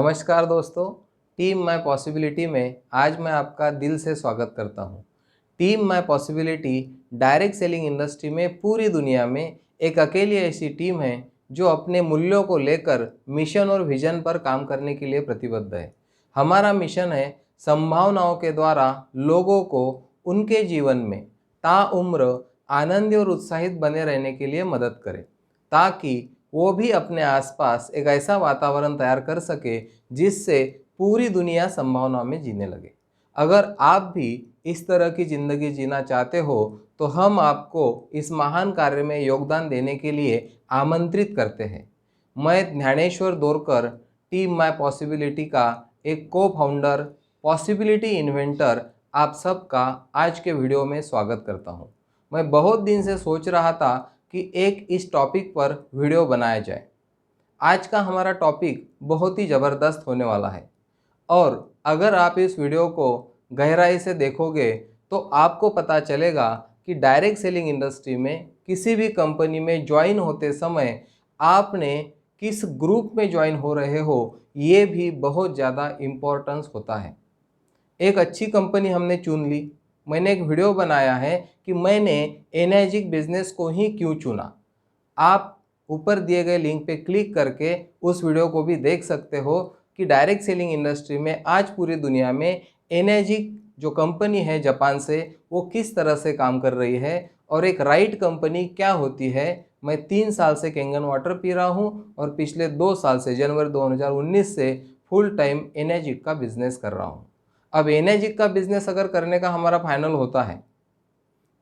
नमस्कार दोस्तों, team my possibility में आज मैं आपका दिल से स्वागत करता हूं। Team my possibility direct selling industry में पूरी दुनिया में एक अकेली ऐसी टीम है जो अपने मूल्यों को लेकर मिशन और विजन पर काम करने के लिए प्रतिबद्ध है। हमारा मिशन है संभावनाओं के द्वारा लोगों को उनके जीवन में ताउम्र आनंदी और उत्साहित बने रहने के लिए मदद करें, ताकि वो भी अपने आसपास एक ऐसा वातावरण तैयार कर सके जिससे पूरी दुनिया संभावनाओं में जीने लगे। अगर आप भी इस तरह की ज़िंदगी जीना चाहते हो तो हम आपको इस महान कार्य में योगदान देने के लिए आमंत्रित करते हैं। मैं Dnyaneshwar Dorkar, team my possibility का एक को फाउंडर, पॉसिबिलिटी इन्वेंटर, आप सबका आज के वीडियो में स्वागत करता हूं। मैं बहुत दिन से सोच रहा था कि एक इस टॉपिक पर वीडियो बनाया जाए। आज का हमारा टॉपिक बहुत ही ज़बरदस्त होने वाला है और अगर आप इस वीडियो को गहराई से देखोगे तो आपको पता चलेगा कि डायरेक्ट सेलिंग इंडस्ट्री में किसी भी कंपनी में ज्वाइन होते समय आपने किस ग्रुप में ज्वाइन हो रहे हो ये भी बहुत ज़्यादा इम्पोर्टेंस होता है। एक अच्छी कंपनी हमने चुन ली। मैंने एक वीडियो बनाया है कि मैंने एनर्जिक बिजनेस को ही क्यों चुना। आप ऊपर दिए गए लिंक पे क्लिक करके उस वीडियो को भी देख सकते हो कि डायरेक्ट सेलिंग इंडस्ट्री में आज पूरी दुनिया में एनर्जिक जो कंपनी है जापान से, वो किस तरह से काम कर रही है और एक राइट कंपनी क्या होती है। मैं 3 साल से कैंगन वाटर पी रहा हूँ और पिछले 2 साल से जनवरी 2019 से फुल टाइम एनर्जिक का बिजनेस कर रहा हूँ। अब एनर्जिक का बिजनेस अगर करने का हमारा फाइनल होता है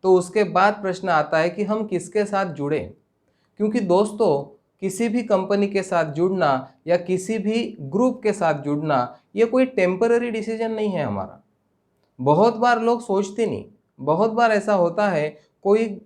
तो उसके बाद प्रश्न आता है कि हम किसके साथ जुड़े, क्योंकि दोस्तों किसी भी कंपनी के साथ जुड़ना या किसी भी ग्रुप के साथ जुड़ना ये कोई टेम्पररी डिसीजन नहीं है हमारा। बहुत बार लोग सोचते नहीं, बहुत बार ऐसा होता है कोई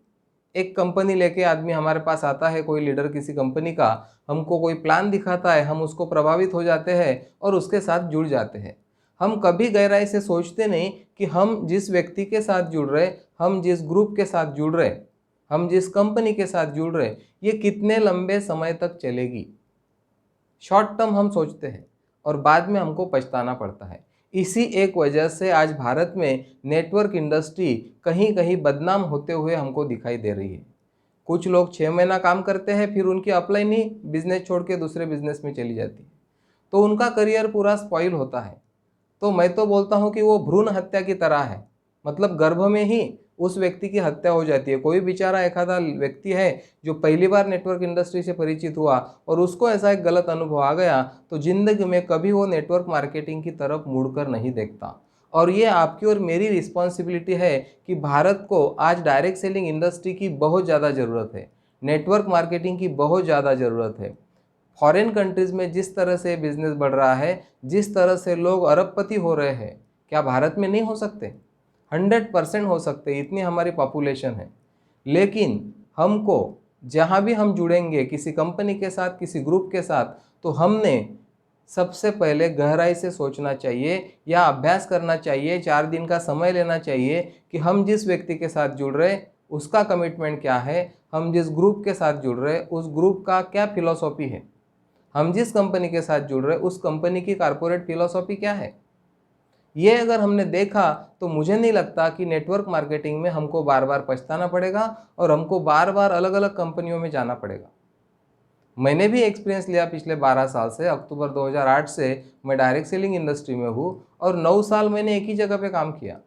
एक कंपनी लेके आदमी हमारे पास आता है, कोई लीडर किसी कंपनी का हमको कोई प्लान दिखाता है, हम उसको प्रभावित हो जाते हैं और उसके साथ जुड़ जाते हैं। हम कभी गहराई से सोचते नहीं कि हम जिस व्यक्ति के साथ जुड़ रहे, हम जिस ग्रुप के साथ जुड़ रहे, हम जिस कंपनी के साथ जुड़ रहे, ये कितने लंबे समय तक चलेगी। शॉर्ट टर्म हम सोचते हैं और बाद में हमको पछताना पड़ता है। इसी एक वजह से आज भारत में नेटवर्क इंडस्ट्री कहीं कहीं बदनाम होते हुए हमको दिखाई दे रही है। कुछ लोग 6 महीना काम करते हैं, फिर उनकी अपलाइन ही बिजनेस छोड़ के दूसरे बिजनेस में चली जाती है, तो उनका करियर पूरा स्पॉइल होता है। तो मैं तो बोलता हूँ कि वो भ्रूण हत्या की तरह है, मतलब गर्भ में ही उस व्यक्ति की हत्या हो जाती है। कोई बेचारा एक आधा व्यक्ति है जो पहली बार नेटवर्क इंडस्ट्री से परिचित हुआ और उसको ऐसा एक गलत अनुभव आ गया तो जिंदगी में कभी वो नेटवर्क मार्केटिंग की तरफ मुड़कर नहीं देखता। और ये आपकी और मेरी रिस्पॉन्सिबिलिटी है कि भारत को आज डायरेक्ट सेलिंग इंडस्ट्री की बहुत ज़्यादा ज़रूरत है, नेटवर्क मार्केटिंग की बहुत ज़्यादा ज़रूरत है। फॉरेन कंट्रीज़ में जिस तरह से बिजनेस बढ़ रहा है, जिस तरह से लोग अरबपति हो रहे हैं, क्या भारत में नहीं हो सकते? 100% हो सकते, इतनी हमारी पॉपुलेशन है। लेकिन हमको जहाँ भी हम जुड़ेंगे किसी कंपनी के साथ, किसी ग्रुप के साथ, तो हमने सबसे पहले गहराई से सोचना चाहिए या अभ्यास करना चाहिए, 4 दिन का समय लेना चाहिए कि हम जिस व्यक्ति के साथ जुड़ रहे उसका कमिटमेंट क्या है, हम जिस ग्रुप के साथ जुड़ रहे उस ग्रुप का क्या फिलॉसफी है, हम जिस कंपनी के साथ जुड़ रहे उस कंपनी की कॉर्पोरेट फिलॉसफी क्या है। ये अगर हमने देखा तो मुझे नहीं लगता कि नेटवर्क मार्केटिंग में हमको बार बार पछताना पड़ेगा और हमको बार बार अलग अलग कंपनियों में जाना पड़ेगा। मैंने भी एक्सपीरियंस लिया पिछले 12 साल से। अक्टूबर 2008 से मैं डायरेक्ट सेलिंग इंडस्ट्री में हूँ और 9 साल मैंने एक ही जगह पे काम किया।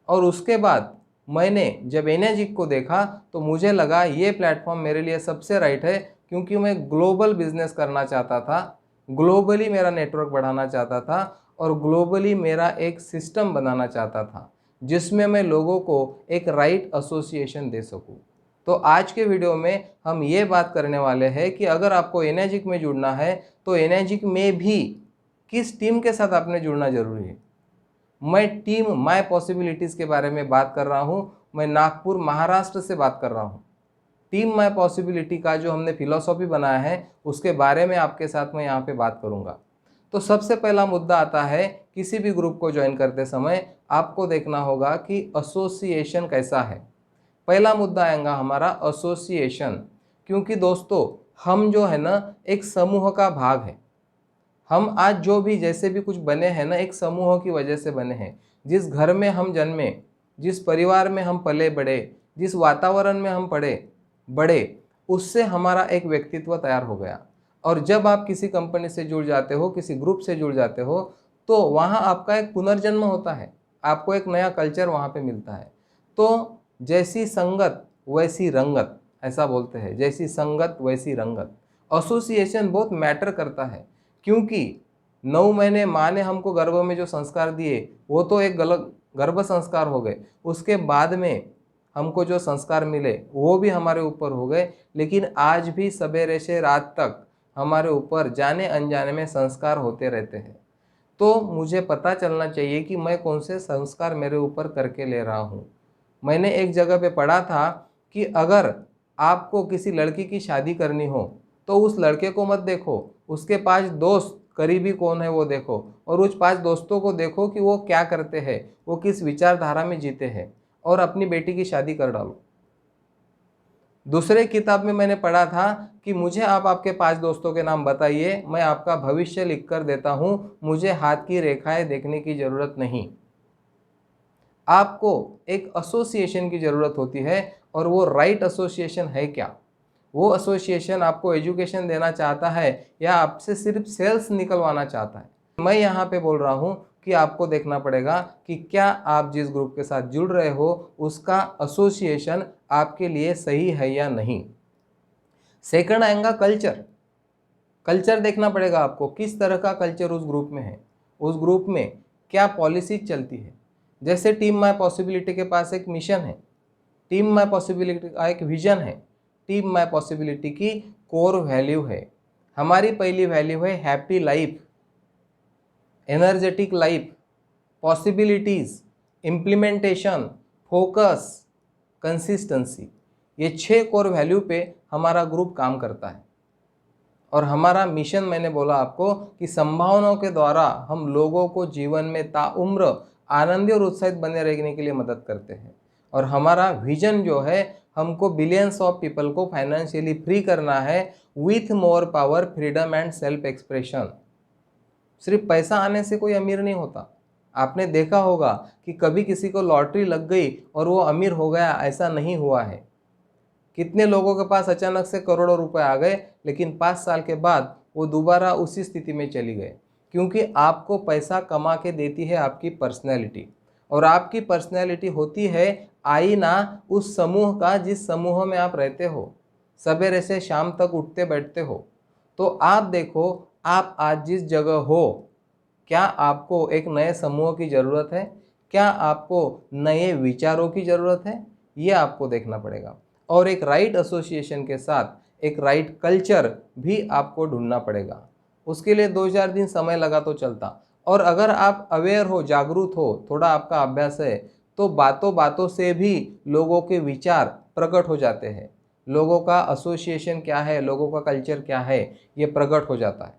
और उसके बाद मैंने जब एनर्जिक को देखा तो मुझे लगा ये प्लेटफॉर्म मेरे लिए सबसे राइट है, क्योंकि मैं ग्लोबल बिजनेस करना चाहता था, ग्लोबली मेरा नेटवर्क बढ़ाना चाहता था और ग्लोबली मेरा एक सिस्टम बनाना चाहता था जिसमें मैं लोगों को एक राइट एसोसिएशन दे सकूं। तो आज के वीडियो में हम ये बात करने वाले हैं कि अगर आपको एनर्जिक में जुड़ना है तो एनर्जिक में भी किस टीम के साथ आपने जुड़ना जरूरी है। मैं टीम माय पॉसिबिलिटीज़ के बारे में बात कर रहा हूँ। मैं नागपुर महाराष्ट्र से बात कर रहा हूँ। टीम माय पॉसिबिलिटी का जो हमने फिलॉसफी बनाया है उसके बारे में आपके साथ मैं यहाँ पे बात करूँगा। तो सबसे पहला मुद्दा आता है, किसी भी ग्रुप को ज्वाइन करते समय आपको देखना होगा कि एसोसिएशन कैसा है। पहला मुद्दा आएगा हमारा एसोसिएशन, क्योंकि दोस्तों हम जो है ना एक समूह का भाग है। हम आज जो भी जैसे भी कुछ बने हैं ना, एक समूह की वजह से बने हैं। जिस घर में हम जन्मे, जिस परिवार में हम पले बड़े, जिस वातावरण में हम पड़े बड़े, उससे हमारा एक व्यक्तित्व तैयार हो गया। और जब आप किसी कंपनी से जुड़ जाते हो, किसी ग्रुप से जुड़ जाते हो, तो वहाँ आपका एक पुनर्जन्म होता है, आपको एक नया कल्चर वहाँ पे मिलता है। तो जैसी संगत वैसी रंगत, ऐसा बोलते हैं, जैसी संगत वैसी रंगत। एसोसिएशन बहुत मैटर करता है, क्योंकि 9 महीने माँ ने हमको गर्भ में जो संस्कार दिए वो तो एक गलत गर्भ संस्कार हो गए, उसके बाद में हमको जो संस्कार मिले वो भी हमारे ऊपर हो गए। लेकिन आज भी सवेरे से रात तक हमारे ऊपर जाने अनजाने में संस्कार होते रहते हैं। तो मुझे पता चलना चाहिए कि मैं कौन से संस्कार मेरे ऊपर करके ले रहा हूँ। मैंने एक जगह पे पढ़ा था कि अगर आपको किसी लड़की की शादी करनी हो तो उस लड़के को मत देखो, उसके 5 दोस्त करीबी कौन है वो देखो, और उस 5 दोस्तों को देखो कि वो क्या करते हैं, वो किस विचारधारा में जीते हैं, और अपनी बेटी की शादी कर डालो। दूसरे किताब में मैंने पढ़ा था कि मुझे आप आपके 5 दोस्तों के नाम बताइए, मैं आपका भविष्य लिख कर देता हूँ, मुझे हाथ की रेखाएं देखने की ज़रूरत नहीं। आपको एक एसोसिएशन की ज़रूरत होती है, और वो राइट एसोसिएशन है क्या? वो एसोसिएशन आपको एजुकेशन देना चाहता है या आपसे सिर्फ सेल्स निकलवाना चाहता है? मैं यहाँ पे बोल रहा हूँ कि आपको देखना पड़ेगा कि क्या आप जिस ग्रुप के साथ जुड़ रहे हो उसका एसोसिएशन आपके लिए सही है या नहीं। सेकंड आएगा कल्चर। कल्चर देखना पड़ेगा आपको, किस तरह का कल्चर उस ग्रुप में है, उस ग्रुप में क्या पॉलिसी चलती है। जैसे टीम माय पॉसिबिलिटी के पास एक मिशन है, टीम माय पॉसिबिलिटी का एक विजन है, टीम माय पॉसिबिलिटी की कोर वैल्यू है। हमारी पहली वैल्यू है happy life, energetic life, possibilities, implementation, focus, consistency. ये 6 कोर वैल्यू पे हमारा ग्रुप काम करता है। और हमारा मिशन, मैंने बोला आपको कि संभावनाओं के द्वारा हम लोगों को जीवन में ताउम्र आनंदी और उत्साहित बने रहने के लिए मदद करते हैं। और हमारा विजन जो है, हमको बिलियंस ऑफ पीपल को फाइनेंशियली फ्री करना है with more power, freedom and self expression. सिर्फ पैसा आने से कोई अमीर नहीं होता। आपने देखा होगा कि कभी किसी को लॉटरी लग गई और वो अमीर हो गया, ऐसा नहीं हुआ है। कितने लोगों के पास अचानक से करोड़ों रुपए आ गए, लेकिन 5 साल के बाद वो दोबारा उसी स्थिति में चली गए। क्योंकि आपको पैसा कमा के देती है आपकी पर्सनैलिटी, और आपकी पर्सनैलिटी होती है आईना उस समूह का जिस समूह में आप रहते हो, सवेरे से शाम तक उठते बैठते हो। तो आप देखो, आप आज जिस जगह हो, क्या आपको एक नए समूह की ज़रूरत है, क्या आपको नए विचारों की ज़रूरत है, ये आपको देखना पड़ेगा। और एक राइट एसोसिएशन के साथ एक राइट कल्चर भी आपको ढूंढना पड़ेगा। उसके लिए 2-4 दिन समय लगा तो चलता। और अगर आप अवेयर हो, जागरूक हो, थोड़ा आपका अभ्यास है, तो बातों बातों से भी लोगों के विचार प्रकट हो जाते हैं। लोगों का एसोसिएशन क्या है, लोगों का कल्चर क्या है, ये प्रकट हो जाता है।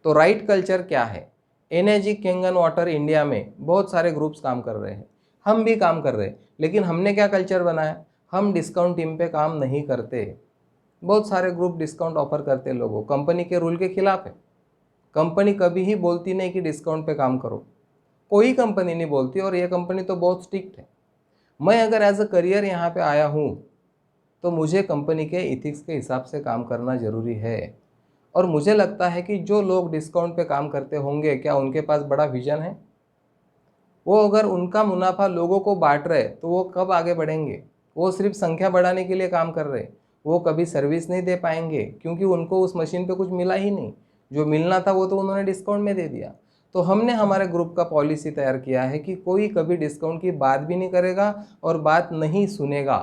तो राइट कल्चर क्या है? एनर्जी कैंगन वाटर इंडिया में बहुत सारे ग्रुप्स काम कर रहे हैं, हम भी काम कर रहे हैं, लेकिन हमने क्या कल्चर बनाया? हम डिस्काउंट टीम पे काम नहीं करते। बहुत सारे ग्रुप डिस्काउंट ऑफर करते हैं लोगों, कंपनी के रूल के खिलाफ है। कंपनी कभी ही बोलती नहीं कि डिस्काउंट पे काम करो, कोई कंपनी नहीं बोलती, और ये कंपनी तो बहुत स्ट्रिक्ट है। मैं अगर एज अ करियर यहाँ पे आया हूँ तो मुझे कंपनी के इथिक्स के हिसाब से काम करना ज़रूरी है। और मुझे लगता है कि जो लोग डिस्काउंट पे काम करते होंगे, क्या उनके पास बड़ा विजन है? वो अगर उनका मुनाफा लोगों को बांट रहे तो वो कब आगे बढ़ेंगे? वो सिर्फ संख्या बढ़ाने के लिए काम कर रहे, वो कभी सर्विस नहीं दे पाएंगे, क्योंकि उनको उस मशीन पे कुछ मिला ही नहीं। जो मिलना था वो तो उन्होंने डिस्काउंट में दे दिया। तो हमने हमारे ग्रुप का पॉलिसी तैयार किया है कि कोई कभी डिस्काउंट की बात भी नहीं करेगा और बात नहीं सुनेगा।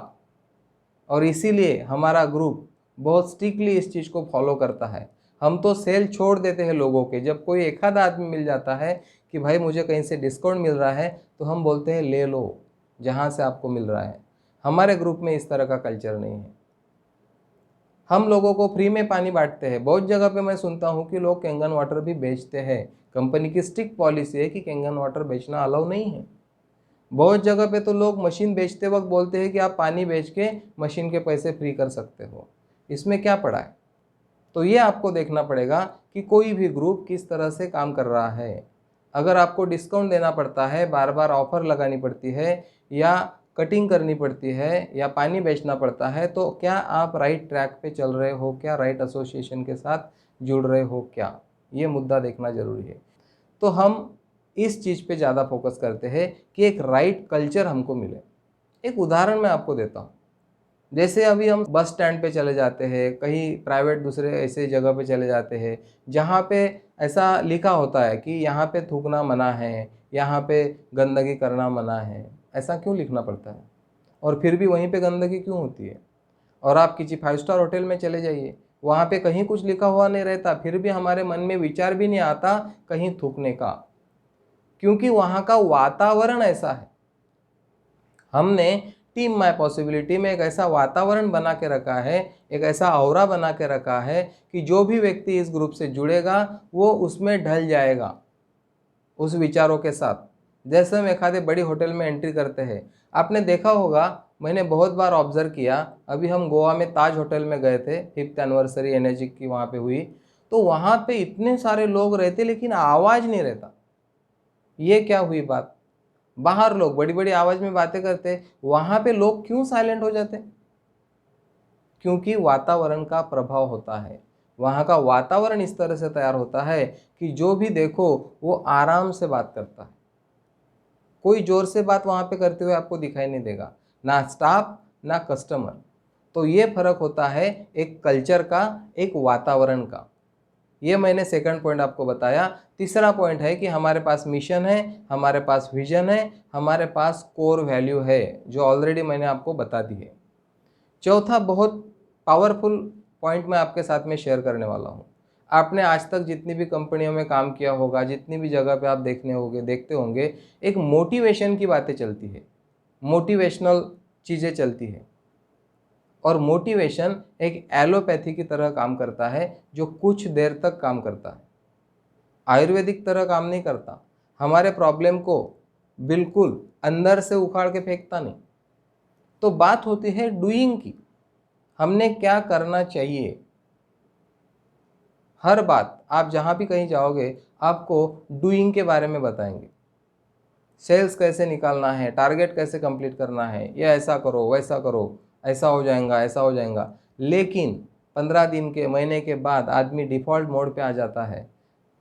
और इसीलिए हमारा ग्रुप बहुत स्ट्रिक्टली इस चीज़ को फॉलो करता है। हम तो सेल छोड़ देते हैं लोगों के, जब कोई एक आध आदमी मिल जाता है कि भाई मुझे कहीं से डिस्काउंट मिल रहा है, तो हम बोलते हैं ले लो जहाँ से आपको मिल रहा है। हमारे ग्रुप में इस तरह का कल्चर नहीं है। हम लोगों को फ्री में पानी बांटते हैं। बहुत जगह पे मैं सुनता हूँ कि लोग कैंगन वाटर भी बेचते हैं। कंपनी की स्ट्रिक्ट पॉलिसी है कि कैंगन वाटर बेचना अलाउ नहीं है। बहुत जगह पे तो लोग मशीन बेचते वक्त बोलते हैं कि आप पानी बेच के मशीन के पैसे फ्री कर सकते हो। इसमें क्या पड़ा है? तो ये आपको देखना पड़ेगा कि कोई भी ग्रुप किस तरह से काम कर रहा है। अगर आपको डिस्काउंट देना पड़ता है, बार बार ऑफर लगानी पड़ती है, या कटिंग करनी पड़ती है, या पानी बेचना पड़ता है, तो क्या आप राइट ट्रैक पे चल रहे हो? क्या राइट एसोसिएशन के साथ जुड़ रहे हो? क्या ये मुद्दा देखना ज़रूरी है। तो हम इस चीज़ पे ज़्यादा फोकस करते हैं कि एक राइट कल्चर हमको मिले। एक उदाहरण मैं आपको देता हूँ। जैसे अभी हम बस स्टैंड पे चले जाते हैं, कहीं प्राइवेट दूसरे ऐसे जगह पे चले जाते हैं जहाँ पे ऐसा लिखा होता है कि यहाँ पे थूकना मना है, यहाँ पे गंदगी करना मना है। ऐसा क्यों लिखना पड़ता है? और फिर भी वहीं पे गंदगी क्यों होती है? और आप किसी 5 स्टार होटल में चले जाइए, वहाँ पे कहीं कुछ लिखा हुआ नहीं रहता, फिर भी हमारे मन में विचार भी नहीं आता कहीं थूकने का, क्योंकि वहाँ का वातावरण ऐसा है। हमने टीम माय पॉसिबिलिटी में एक ऐसा वातावरण बना के रखा है, एक ऐसा ऑरा बना के रखा है कि जो भी व्यक्ति इस ग्रुप से जुड़ेगा वो उसमें ढल जाएगा, उस विचारों के साथ। जैसे हम एक आधे बड़ी होटल में एंट्री करते हैं, आपने देखा होगा, मैंने बहुत बार ऑब्जर्व किया, अभी हम गोवा में ताज होटल में गए थे, 5th एनिवर्सरी एनर्जी की वहाँ पे हुई, तो वहाँ पे इतने सारे लोग रहते लेकिन आवाज़ नहीं रहता। ये क्या हुई बात? बाहर लोग बड़ी बड़ी आवाज में बातें करते, वहां पे लोग क्यों साइलेंट हो जाते? क्योंकि वातावरण का प्रभाव होता है। वहां का वातावरण इस तरह से तैयार होता है कि जो भी देखो वो आराम से बात करता है। कोई जोर से बात वहां पे करते हुए आपको दिखाई नहीं देगा, ना स्टाफ ना कस्टमर। तो ये फर्क होता है एक कल्चर का, एक वातावरण का। ये मैंने सेकंड पॉइंट आपको बताया। तीसरा पॉइंट है कि हमारे पास मिशन है, हमारे पास विजन है, हमारे पास कोर वैल्यू है, जो ऑलरेडी मैंने आपको बता दी है। चौथा बहुत पावरफुल पॉइंट मैं आपके साथ में शेयर करने वाला हूँ। आपने आज तक जितनी भी कंपनियों में काम किया होगा, जितनी भी जगह पे आप देखते होंगे, एक मोटिवेशन की बातें चलती है, मोटिवेशनल चीज़ें चलती है। और मोटिवेशन एक एलोपैथी की तरह काम करता है, जो कुछ देर तक काम करता है, आयुर्वेदिक तरह काम नहीं करता। हमारे प्रॉब्लम को बिल्कुल अंदर से उखाड़ के फेंकता नहीं। तो बात होती है डूइंग की, हमने क्या करना चाहिए। हर बात आप जहाँ भी कहीं जाओगे आपको डूइंग के बारे में बताएंगे। सेल्स कैसे निकालना है, टारगेट कैसे कंप्लीट करना है, ये ऐसा करो वैसा करो, ऐसा हो जाएगा ऐसा हो जाएगा। लेकिन 15 दिन के महीने के बाद आदमी डिफ़ॉल्ट मोड पे आ जाता है,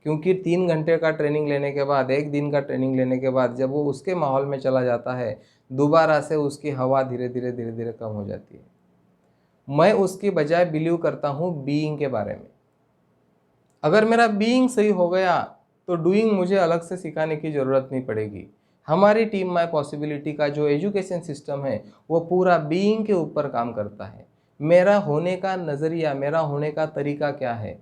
क्योंकि 3 घंटे का ट्रेनिंग लेने के बाद, 1 दिन का ट्रेनिंग लेने के बाद जब वो उसके माहौल में चला जाता है, दोबारा से उसकी हवा धीरे धीरे कम हो जाती है। मैं उसकी बजाय बिलीव करता हूँ बीइंग के बारे में। अगर मेरा बीइंग सही हो गया तो डूइंग मुझे अलग से सिखाने की ज़रूरत नहीं पड़ेगी। हमारी टीम माय पॉसिबिलिटी का जो एजुकेशन सिस्टम है वो पूरा बीइंग के ऊपर काम करता है। मेरा होने का नज़रिया, मेरा होने का तरीका क्या है,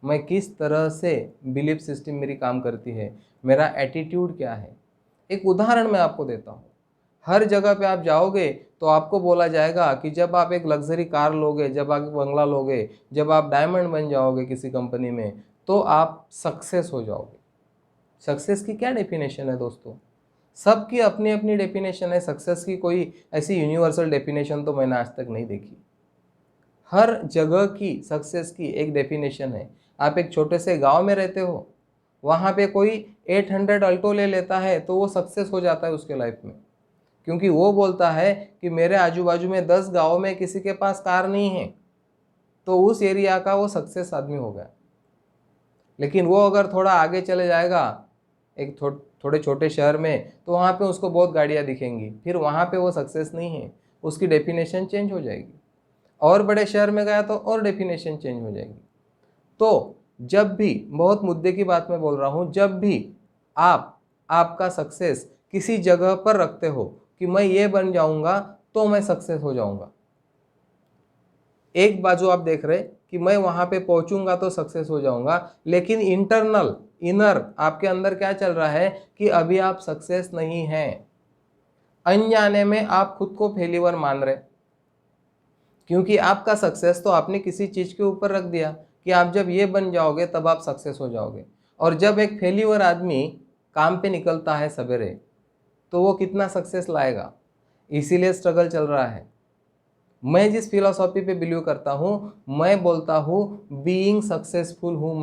मैं किस तरह से बिलीफ सिस्टम मेरी काम करती है, मेरा एटीट्यूड क्या है। एक उदाहरण मैं आपको देता हूँ। हर जगह पे आप जाओगे तो आपको बोला जाएगा कि जब आप एक लग्जरी कार लोगे, जब आप बंगला लोगे, जब आप डायमंड बन जाओगे किसी कंपनी में, तो आप सक्सेस हो जाओगे। सक्सेस की क्या डेफिनेशन है दोस्तों? सबकी अपनी अपनी डेफिनेशन है सक्सेस की। कोई ऐसी यूनिवर्सल डेफिनेशन तो मैंने आज तक नहीं देखी। हर जगह की सक्सेस की एक डेफिनेशन है। आप एक छोटे से गांव में रहते हो, वहाँ पे कोई 800 अल्टो ले लेता है तो वो सक्सेस हो जाता है उसके लाइफ में, क्योंकि वो बोलता है कि मेरे आजू बाजू में 10 गाँव में किसी के पास कार नहीं है, तो उस एरिया का वो सक्सेस आदमी हो गया। लेकिन वो अगर थोड़ा आगे चले जाएगा एक थोड़े छोटे शहर में, तो वहाँ पे उसको बहुत गाड़ियाँ दिखेंगी, फिर वहाँ पे वो सक्सेस नहीं है, उसकी डेफिनेशन चेंज हो जाएगी। और बड़े शहर में गया तो और डेफिनेशन चेंज हो जाएगी। तो जब भी, बहुत मुद्दे की बात मैं बोल रहा हूँ, जब भी आप आपका सक्सेस किसी जगह पर रखते हो कि मैं ये बन जाऊंगा तो मैं सक्सेस हो जाऊंगा, एक बाजू आप देख रहे कि मैं वहां पे पहुंचूंगा तो सक्सेस हो जाऊंगा, लेकिन इनर आपके अंदर क्या चल रहा है कि अभी आप सक्सेस नहीं हैं। अनजाने में आप खुद को फेलिवर मान रहे, क्योंकि आपका सक्सेस तो आपने किसी चीज़ के ऊपर रख दिया कि आप जब ये बन जाओगे तब आप सक्सेस हो जाओगे। और जब एक फेलिवर आदमी काम पे निकलता है सवेरे, तो वो कितना सक्सेस लाएगा? इसीलिए स्ट्रगल चल रहा है। मैं जिस फिलॉसफी पे बिलीव करता हूँ, मैं बोलता हूँ बीइंग सक्सेसफुल हूँ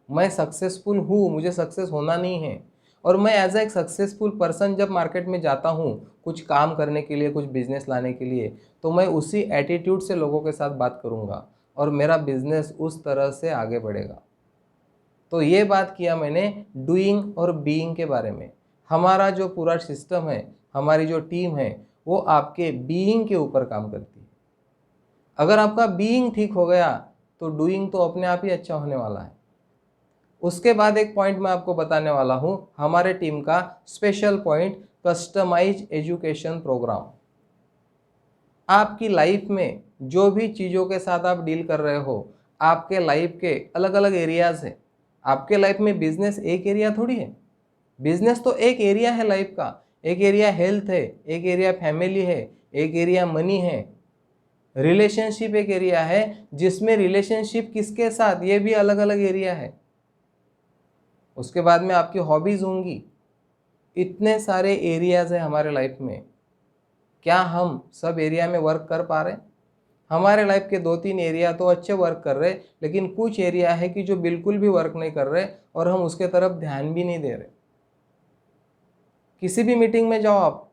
मैं सक्सेसफुल हूँ, मुझे सक्सेस होना नहीं है। और मैं एज एक सक्सेसफुल पर्सन जब मार्केट में जाता हूँ कुछ काम करने के लिए, कुछ बिजनेस लाने के लिए, तो मैं उसी एटीट्यूड से लोगों के साथ बात करूँगा और मेरा बिजनेस उस तरह से आगे बढ़ेगा। तो ये बात किया मैंने डूइंग और बीइंग के बारे में। हमारा जो पूरा सिस्टम है, हमारी जो टीम है, वो आपके बीइंग के ऊपर काम करती है। अगर आपका बीइंग ठीक हो गया तो डूइंग तो अपने आप ही अच्छा होने वाला है। उसके बाद एक पॉइंट मैं आपको बताने वाला हूँ, हमारे टीम का special point, customise education programme. आपकी लाइफ में जो भी चीज़ों के साथ आप डील कर रहे हो, आपके लाइफ के अलग अलग एरियाज़ हैं। आपके लाइफ में बिजनेस एक एरिया थोड़ी है, बिजनेस तो एक एरिया है लाइफ का। एक एरिया हेल्थ है, एक एरिया फैमिली है, एक एरिया मनी है, रिलेशनशिप एक एरिया है, जिसमें रिलेशनशिप किसके साथ ये भी अलग अलग एरिया है। उसके बाद में आपकी हॉबीज होंगी। इतने सारे एरियाज हैं हमारे लाइफ में। क्या हम सब एरिया में वर्क कर पा रहे? हमारे लाइफ के 2-3 एरिया तो अच्छे वर्क कर रहे, लेकिन कुछ एरिया है कि जो बिल्कुल भी वर्क नहीं कर रहे और हम उसके तरफ ध्यान भी नहीं दे रहे। किसी भी मीटिंग में जाओ आप,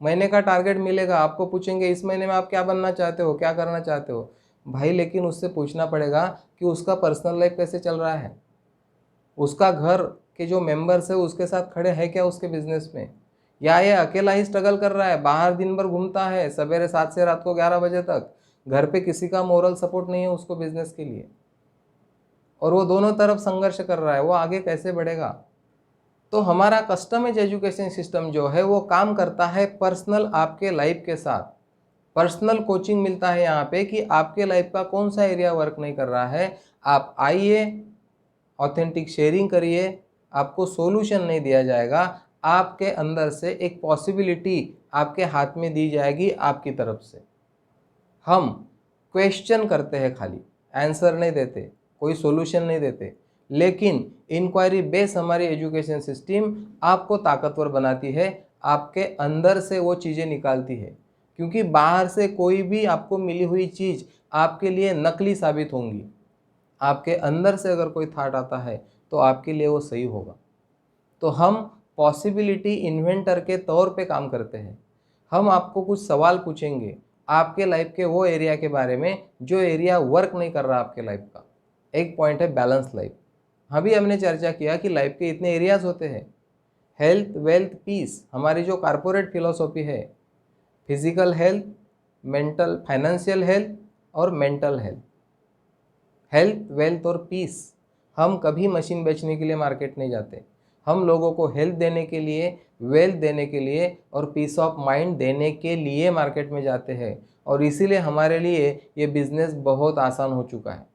महीने का टारगेट मिलेगा, आपको पूछेंगे इस महीने में आप क्या बनना चाहते हो, क्या करना चाहते हो भाई, लेकिन उससे पूछना पड़ेगा कि उसका पर्सनल लाइफ कैसे चल रहा है, उसका घर के जो मेंबर्स है उसके साथ खड़े हैं क्या उसके बिजनेस में, या ये अकेला ही स्ट्रगल कर रहा है, बाहर दिन भर घूमता है, सवेरे 7 से रात को 11 बजे तक, घर पे किसी का मोरल सपोर्ट नहीं है उसको बिजनेस के लिए, और वो दोनों तरफ संघर्ष कर रहा है, वो आगे कैसे बढ़ेगा? तो हमारा कस्टमाइज एजुकेशन सिस्टम जो है वो काम करता है पर्सनल आपके लाइफ के साथ। पर्सनल कोचिंग मिलता है यहाँ पे कि आपके लाइफ का कौन सा एरिया वर्क नहीं कर रहा है, आप आइए, ऑथेंटिक शेयरिंग करिए, आपको सॉल्यूशन नहीं दिया जाएगा, आपके अंदर से एक पॉसिबिलिटी आपके हाथ में दी जाएगी आपकी तरफ से। हम क्वेश्चन करते हैं, खाली आंसर नहीं देते, कोई सॉल्यूशन नहीं देते, लेकिन इंक्वायरी बेस हमारी एजुकेशन सिस्टम आपको ताकतवर बनाती है, आपके अंदर से वो चीज़ें निकालती है, क्योंकि बाहर से कोई भी आपको मिली हुई चीज़ आपके लिए नकली साबित होंगी। आपके अंदर से अगर कोई थाट आता है तो आपके लिए वो सही होगा। तो हम पॉसिबिलिटी इन्वेंटर के तौर पे काम करते हैं। हम आपको कुछ सवाल पूछेंगे आपके लाइफ के वो एरिया के बारे में जो एरिया वर्क नहीं कर रहा आपके लाइफ का। एक पॉइंट है बैलेंस लाइफ। अभी हमने चर्चा किया कि लाइफ के इतने एरियाज होते हैं, हेल्थ, वेल्थ, पीस, हमारी जो कॉर्पोरेट फिलॉसफी है, physical health, mental, financial health और मेंटल हेल्थ। हेल्थ, वेल्थ और पीस। हम कभी मशीन बेचने के लिए मार्केट नहीं जाते, हम लोगों को हेल्थ देने के लिए, वेल्थ देने के लिए और पीस ऑफ माइंड देने के लिए मार्केट में जाते हैं, और इसीलिए हमारे लिए ये बिजनेस बहुत आसान हो चुका है।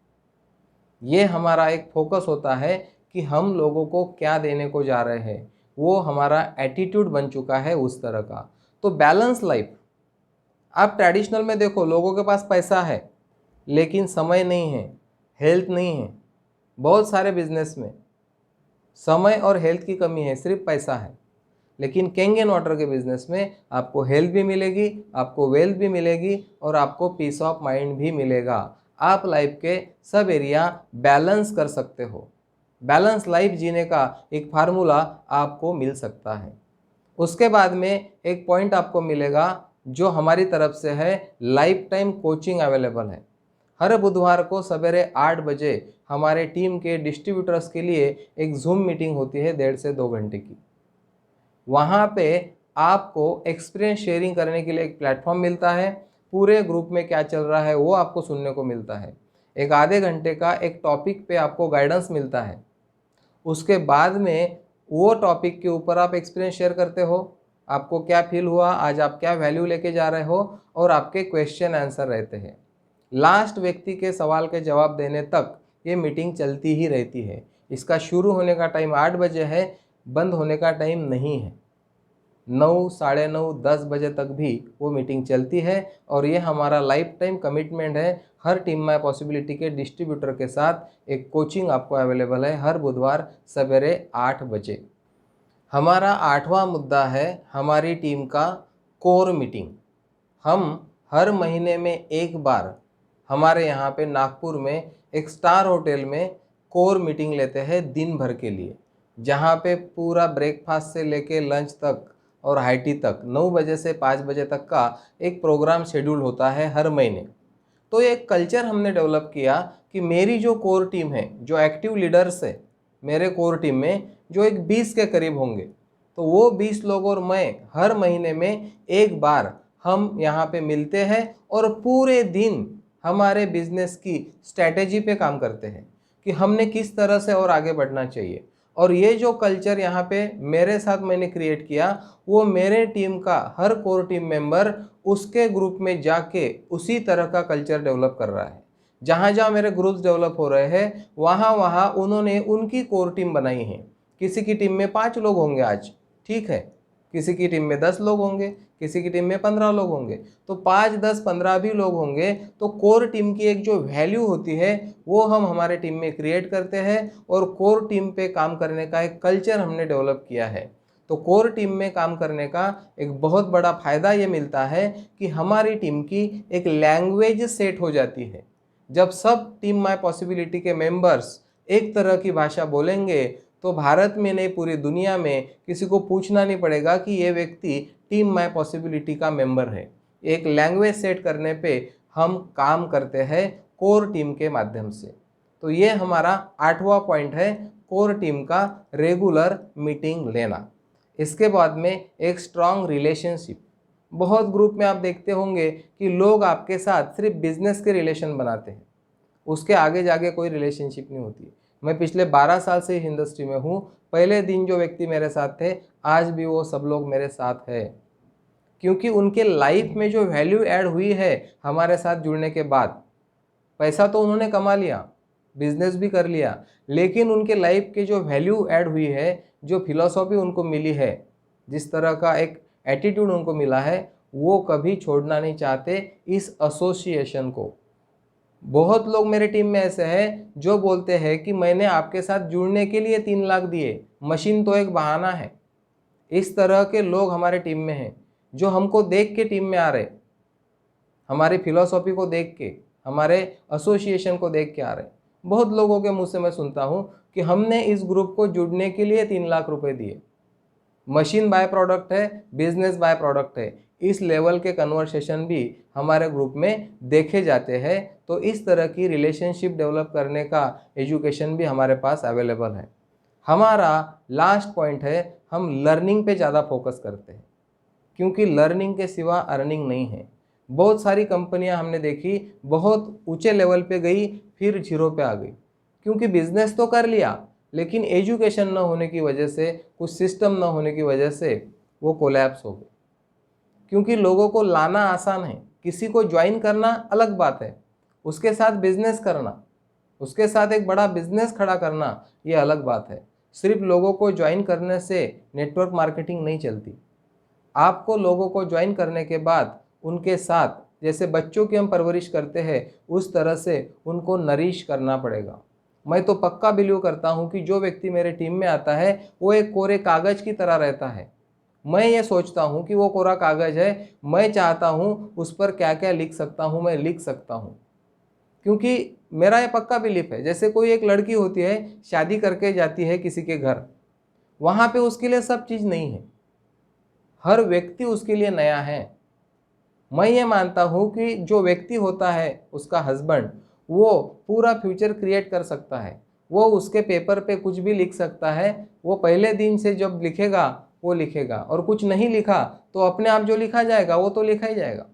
ये हमारा एक फोकस होता है कि हम लोगों को क्या देने को जा रहे हैं, वो हमारा एटीट्यूड बन चुका है उस तरह का। तो बैलेंस लाइफ, आप ट्रेडिशनल में देखो, लोगों के पास पैसा है लेकिन समय नहीं है, हेल्थ नहीं है। बहुत सारे बिजनेस में समय और हेल्थ की कमी है, सिर्फ पैसा है। लेकिन किंग एंड वाटर के बिजनेस में आपको हेल्थ भी मिलेगी, आपको वेल्थ भी मिलेगी और आपको पीस ऑफ माइंड भी मिलेगा। आप लाइफ के सब एरिया बैलेंस कर सकते हो। बैलेंस लाइफ जीने का एक फार्मूला आपको मिल सकता है। उसके बाद में एक पॉइंट आपको मिलेगा जो हमारी तरफ से है, लाइफ टाइम कोचिंग अवेलेबल है। हर बुधवार को सवेरे 8 बजे हमारे टीम के डिस्ट्रीब्यूटर्स के लिए एक जूम मीटिंग होती है 1.5 से 2 घंटे की। वहाँ पे आपको एक्सपीरियंस शेयरिंग करने के लिए एक प्लेटफॉर्म मिलता है, पूरे ग्रुप में क्या चल रहा है वो आपको सुनने को मिलता है। एक आधे घंटे का एक टॉपिक पे आपको गाइडेंस मिलता है। उसके बाद में वो टॉपिक के ऊपर आप एक्सपीरियंस शेयर करते हो, आपको क्या फील हुआ, आज आप क्या वैल्यू लेके जा रहे हो, और आपके क्वेश्चन आंसर रहते हैं। लास्ट व्यक्ति के सवाल के जवाब देने तक ये मीटिंग चलती ही रहती है। इसका शुरू होने का टाइम 8 बजे है, बंद होने का टाइम नहीं है। 9, साढ़े 9, 10 बजे तक भी वो मीटिंग चलती है, और ये हमारा लाइफ टाइम कमिटमेंट है। हर टीम माय पॉसिबिलिटी के डिस्ट्रीब्यूटर के साथ एक कोचिंग आपको अवेलेबल है हर बुधवार सवेरे 8 बजे। हमारा 8वां मुद्दा है हमारी टीम का कोर मीटिंग। हम हर महीने में एक बार हमारे यहाँ पे नागपुर में एक स्टार होटल में कोर मीटिंग लेते हैं दिन भर के लिए, जहाँ पे पूरा ब्रेकफास्ट से लेके लंच तक और हाई टी तक 9 बजे से 5 बजे तक का एक प्रोग्राम शेड्यूल होता है हर महीने। तो एक कल्चर हमने डेवलप किया कि मेरी जो कोर टीम है, जो एक्टिव लीडर्स है मेरे कोर टीम में, जो एक 20 के करीब होंगे, तो वो 20 लोग और मैं हर महीने में एक बार हम यहाँ पे मिलते हैं और पूरे दिन हमारे बिजनेस की स्ट्रैटेजी पे काम करते हैं कि हमने किस तरह से और आगे बढ़ना चाहिए। और ये जो कल्चर यहाँ पे मेरे साथ मैंने क्रिएट किया, वो मेरे टीम का हर कोर टीम मेंबर उसके ग्रुप में जाके उसी तरह का कल्चर डेवलप कर रहा है। जहाँ जहाँ मेरे ग्रुप्स डेवलप हो रहे हैं वहाँ वहाँ उन्होंने उनकी कोर टीम बनाई है। किसी की टीम में 5 लोग होंगे आज, ठीक है, किसी की टीम में 10 लोग होंगे, किसी की टीम में 15 लोग होंगे, तो 5, 10, 15 भी लोग होंगे। तो कोर टीम की एक जो वैल्यू होती है वो हम हमारे टीम में क्रिएट करते हैं और कोर टीम पे काम करने का एक कल्चर हमने डेवलप किया है। तो कोर टीम में काम करने का एक बहुत बड़ा फ़ायदा ये मिलता है कि हमारी टीम की एक लैंग्वेज सेट हो जाती है। जब सब टीम माय पॉसिबिलिटी के मेंबर्स एक तरह की भाषा बोलेंगे तो भारत में नहीं पूरी दुनिया में किसी को पूछना नहीं पड़ेगा कि ये व्यक्ति टीम माय पॉसिबिलिटी का मेंबर है। एक लैंग्वेज सेट करने पे हम काम करते हैं कोर टीम के माध्यम से। तो ये हमारा 8वां पॉइंट है, कोर टीम का रेगुलर मीटिंग लेना। इसके बाद में एक स्ट्रांग रिलेशनशिप। बहुत ग्रुप में आप देखते होंगे कि लोग आपके साथ सिर्फ बिजनेस के रिलेशन बनाते हैं, उसके आगे जाके कोई रिलेशनशिप नहीं होती। मैं पिछले 12 साल से इस इंडस्ट्री में हूँ। पहले दिन जो व्यक्ति मेरे साथ थे आज भी वो सब लोग मेरे साथ है, क्योंकि उनके लाइफ में जो वैल्यू ऐड हुई है हमारे साथ जुड़ने के बाद। पैसा तो उन्होंने कमा लिया, बिजनेस भी कर लिया, लेकिन उनके लाइफ के जो वैल्यू ऐड हुई है, जो फिलॉसफी उनको मिली है, जिस तरह का एक एटीट्यूड उनको मिला है, वो कभी छोड़ना नहीं चाहते इस एसोसिएशन को। बहुत लोग मेरे टीम में ऐसे हैं जो बोलते हैं कि मैंने आपके साथ जुड़ने के लिए 3 लाख दिए, मशीन तो एक बहाना है। इस तरह के लोग हमारे टीम में हैं जो हमको देख के टीम में आ रहे, हमारी फिलॉसफी को देख के, हमारे एसोसिएशन को देख के आ रहे। बहुत लोगों के मुंह से मैं सुनता हूँ कि हमने इस ग्रुप को जुड़ने के लिए 3 लाख रुपए दिए। मशीन बाय प्रोडक्ट है, बिजनेस बाय प्रोडक्ट है। इस लेवल के कन्वर्सेशन भी हमारे ग्रुप में देखे जाते हैं। तो इस तरह की रिलेशनशिप डेवलप करने का एजुकेशन भी हमारे पास अवेलेबल है। हमारा लास्ट पॉइंट है, हम लर्निंग पे ज़्यादा फोकस करते हैं, क्योंकि लर्निंग के सिवा अर्निंग नहीं है। बहुत सारी कंपनियां हमने देखी बहुत ऊंचे लेवल पे गई फिर जीरो पे आ गई, क्योंकि बिजनेस तो कर लिया लेकिन एजुकेशन न होने की वजह से, कुछ सिस्टम न होने की वजह से वो कोलैप्स हो गए। क्योंकि लोगों को लाना आसान है, किसी को ज्वाइन करना अलग बात है, उसके साथ बिजनेस करना, उसके साथ एक बड़ा बिजनेस खड़ा करना ये अलग बात है। सिर्फ लोगों को ज्वाइन करने से नेटवर्क मार्केटिंग नहीं चलती। आपको लोगों को ज्वाइन करने के बाद उनके साथ जैसे बच्चों की हम परवरिश करते हैं उस तरह से उनको नरिश करना पड़ेगा। मैं तो पक्का बिलीव करता हूँ कि जो व्यक्ति मेरे टीम में आता है वो एक कोरे कागज की तरह रहता है। मैं ये सोचता हूँ कि वो कोरा कागज है, मैं चाहता हूँ उस पर क्या क्या लिख सकता हूँ मैं लिख सकता हूँ। क्योंकि मेरा ये पक्का बिलीफ है, जैसे कोई एक लड़की होती है शादी करके जाती है किसी के घर, वहाँ पे उसके लिए सब चीज़ नहीं है, हर व्यक्ति उसके लिए नया है। मैं ये मानता हूँ कि जो व्यक्ति होता है उसका हस्बैंड, वो पूरा फ्यूचर क्रिएट कर सकता है। वो उसके पेपर पे कुछ भी लिख सकता है, वो पहले दिन से जब लिखेगा वो लिखेगा, और कुछ नहीं लिखा तो अपने आप जो लिखा जाएगा वो तो लिखा ही जाएगा।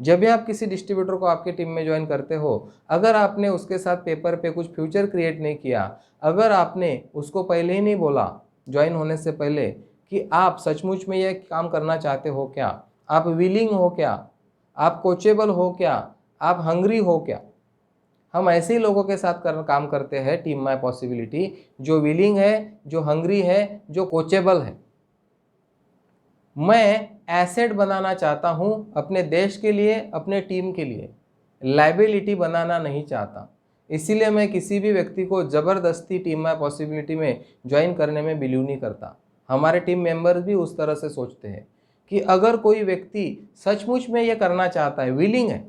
जब भी आप किसी डिस्ट्रीब्यूटर को आपके टीम में ज्वाइन करते हो, अगर आपने उसके साथ पेपर पे कुछ फ्यूचर क्रिएट नहीं किया, अगर आपने उसको पहले ही नहीं बोला ज्वाइन होने से पहले कि आप सचमुच में ये काम करना चाहते हो क्या, आप विलिंग हो क्या, आप कोचेबल हो क्या, आप हंग्री हो क्या। हम ऐसे ही लोगों के साथ काम करते हैं टीम माय पॉसिबिलिटी, जो विलिंग है, जो हंग्री है, जो कोचेबल है। मैं एसेट बनाना चाहता हूं अपने देश के लिए, अपने टीम के लिए, लाइबिलिटी बनाना नहीं चाहता। इसीलिए मैं किसी भी व्यक्ति को ज़बरदस्ती टीम माय पॉसिबिलिटी में ज्वाइन करने में बिलीव नहीं करता। हमारे टीम मेंबर्स भी उस तरह से सोचते हैं कि अगर कोई व्यक्ति सचमुच में ये करना चाहता है, विलिंग है,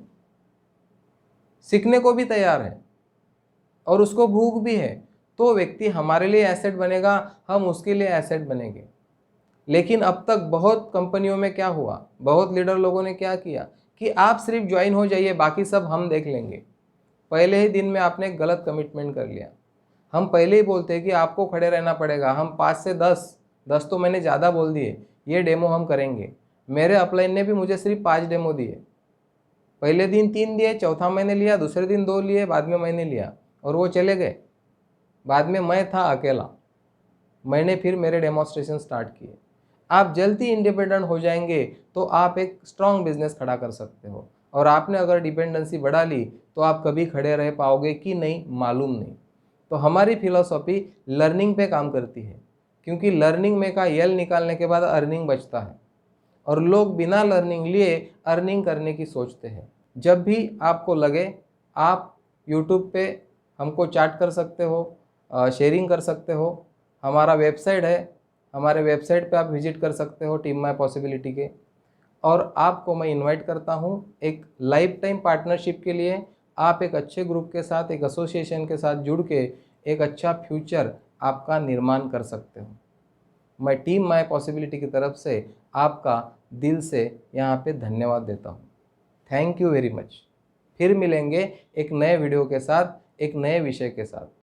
सीखने को भी तैयार है और उसको भूख भी है, तो व्यक्ति हमारे लिए एसेट बनेगा, हम उसके लिए एसेट बनेंगे। लेकिन अब तक बहुत कंपनियों में क्या हुआ, बहुत लीडर लोगों ने क्या किया कि आप सिर्फ ज्वाइन हो जाइए, बाकी सब हम देख लेंगे। पहले ही दिन में आपने गलत कमिटमेंट कर लिया। हम पहले ही बोलते हैं कि आपको खड़े रहना पड़ेगा, हम 5 से 10 तो मैंने ज़्यादा बोल दिए, ये डेमो हम करेंगे। मेरे अपलाइन ने भी मुझे सिर्फ 5 डेमो दिए। पहले दिन 3 दिए, चौथा मैंने लिया, दूसरे दिन 2 लिए, बाद में मैंने लिया और वो चले गए। बाद में मैं था अकेला, मैंने फिर मेरे डेमोन्स्ट्रेशन स्टार्ट किए। आप जल्दी इंडिपेंडेंट हो जाएंगे तो आप एक स्ट्रॉन्ग बिजनेस खड़ा कर सकते हो, और आपने अगर डिपेंडेंसी बढ़ा ली तो आप कभी खड़े रह पाओगे कि नहीं, मालूम नहीं। तो हमारी फिलॉसफी लर्निंग पे काम करती है, क्योंकि लर्निंग में का यल निकालने के बाद अर्निंग बचता है, और लोग बिना लर्निंग लिए अर्निंग करने की सोचते हैं। जब भी आपको लगे आप यूट्यूब पे हमको चैट कर सकते हो, शेयरिंग कर सकते हो। हमारा वेबसाइट है, हमारे वेबसाइट पे आप विजिट कर सकते हो टीम माय पॉसिबिलिटी के। और आपको मैं इनवाइट करता हूँ एक लाइफ टाइम पार्टनरशिप के लिए। आप एक अच्छे ग्रुप के साथ, एक एसोसिएशन के साथ जुड़ के एक अच्छा फ्यूचर आपका निर्माण कर सकते हो। मैं टीम माय पॉसिबिलिटी की तरफ से आपका दिल से यहाँ पे धन्यवाद देता हूँ। Thank you very much. फिर मिलेंगे एक नए वीडियो के साथ, एक नए विषय के साथ।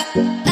Bye.